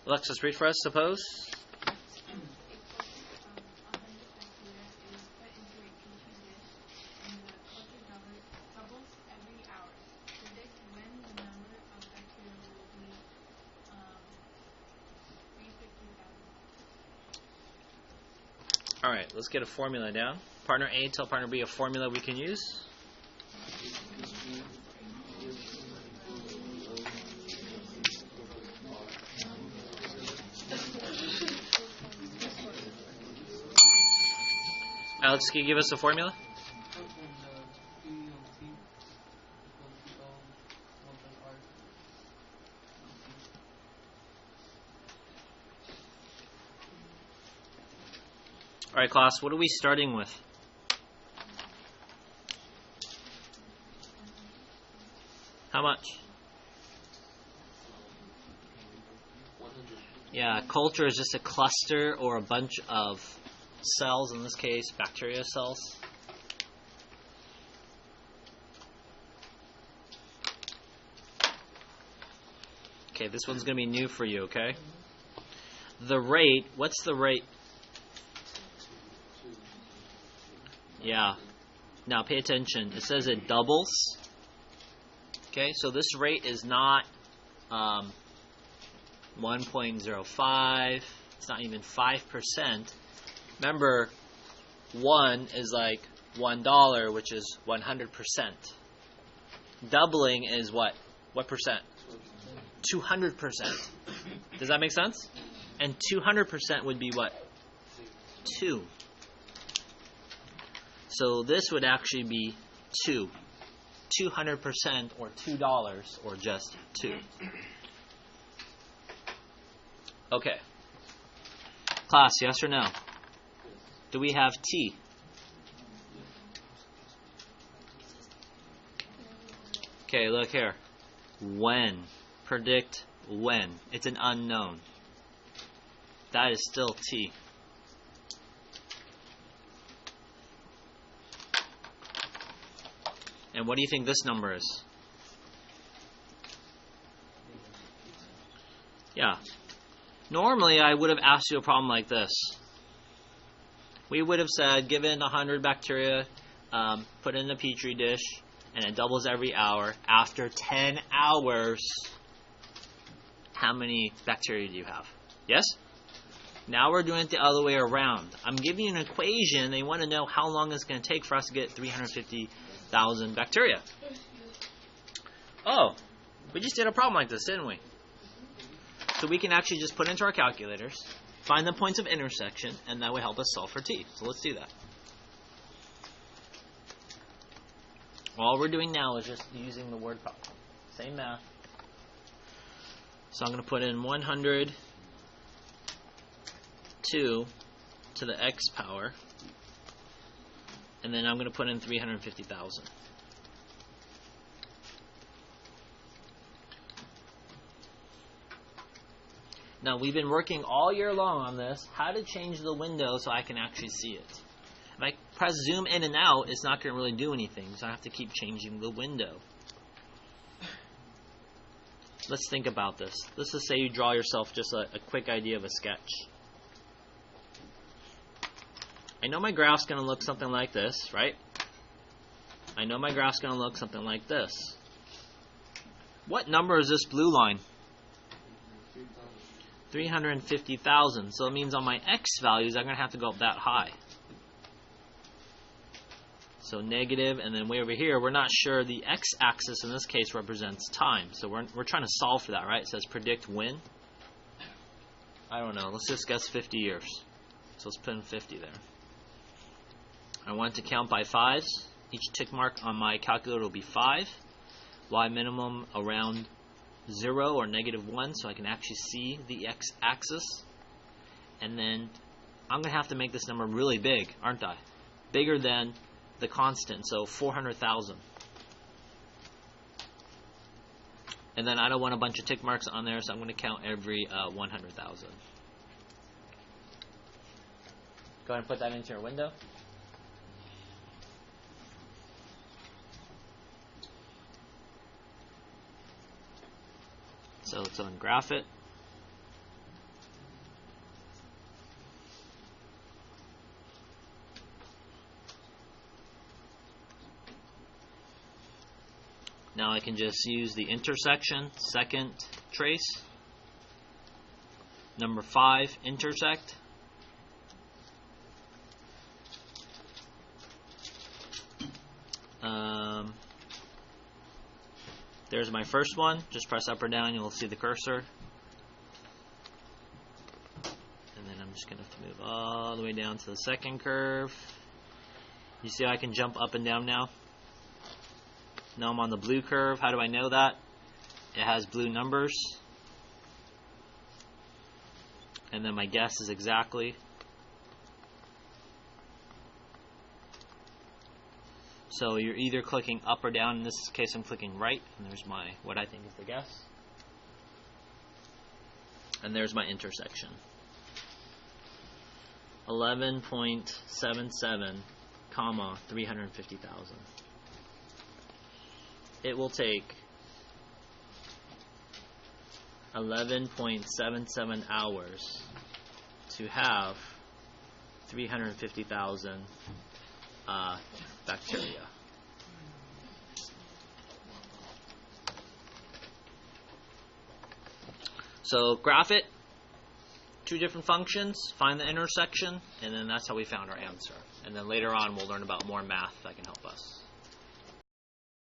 Alexis, read for us, suppose. Alright, let's get a formula down. Partner A, tell partner B a formula we can use. Alex, can you give us a formula? Alright, class, what are we starting with? How much? Yeah, culture is just a cluster or a bunch of cells, in this case, bacteria cells. Okay, this one's going to be new for you, okay? The rate, what's the rate? Yeah. Now pay attention. It says it doubles. Okay, so this rate is not 1.05. It's not even 5%. Remember, 1 is like $1, which is 100%. Doubling is what? What percent? 200%. Does that make sense? And 200% would be what? 2. So this would actually be 2. 200% or $2 or just 2. Okay. Class, yes or no? Do we have T? Okay, look here. When. Predict when. It's an unknown. That is still T. And what do you think this number is? Yeah. Normally, I would have asked you a problem like this. We would have said, given 100 bacteria, put in a petri dish, and it doubles every hour. After 10 hours, how many bacteria do you have? Yes? Now we're doing it the other way around. I'm giving you an equation. They want to know how long it's going to take for us to get 350,000 bacteria. Oh, we just did a problem like this, didn't we? So we can actually just put into our calculators, find the points of intersection, and that would help us solve for T. So let's do that. All we're doing now is just using the word problem. Same math. So I'm going to put in 102 to the x power, and then I'm going to put in 350,000. Now, we've been working all year long on this, how to change the window so I can actually see it. If I press zoom in and out, it's not going to really do anything, so I have to keep changing the window. Let's think about this. Let's just say you draw yourself just a quick idea of a sketch. I know my graph's going to look something like this, right? I know my graph's going to look something like this. What number is this blue line? 350,000. So it means on my x values, I'm going to have to go up that high. So negative, and then way over here, we're not sure the x-axis in this case represents time. So we're trying to solve for that, right? It says predict when. I don't know. Let's just guess 50 years. So let's put in 50 there. I want to count by 5s. Each tick mark on my calculator will be 5. Y minimum around 0 or negative 1, so I can actually see the x-axis. And then I'm going to have to make this number really big, aren't I? Bigger than the constant, so 400,000. And then I don't want a bunch of tick marks on there, so I'm going to count every 100,000. Go ahead and put that into your window. So let's ungraph it. Now I can just use the intersection, second trace. Number 5, intersect. There's my first one. Just press up or down, you'll see the cursor. And then I'm just going to have to move all the way down to the second curve. You see I can jump up and down now? Now I'm on the blue curve. How do I know that? It has blue numbers. And then my guess is exactly. So you're either clicking up or down. In this case I'm clicking right, and there's my what I think is the guess. And there's my intersection. 11.77, comma 350,000. It will take 11.77 hours to have 350,000 bacteria. So graph it, 2 different functions, find the intersection, and then that's how we found our answer. And then later on we'll learn about more math that can help us.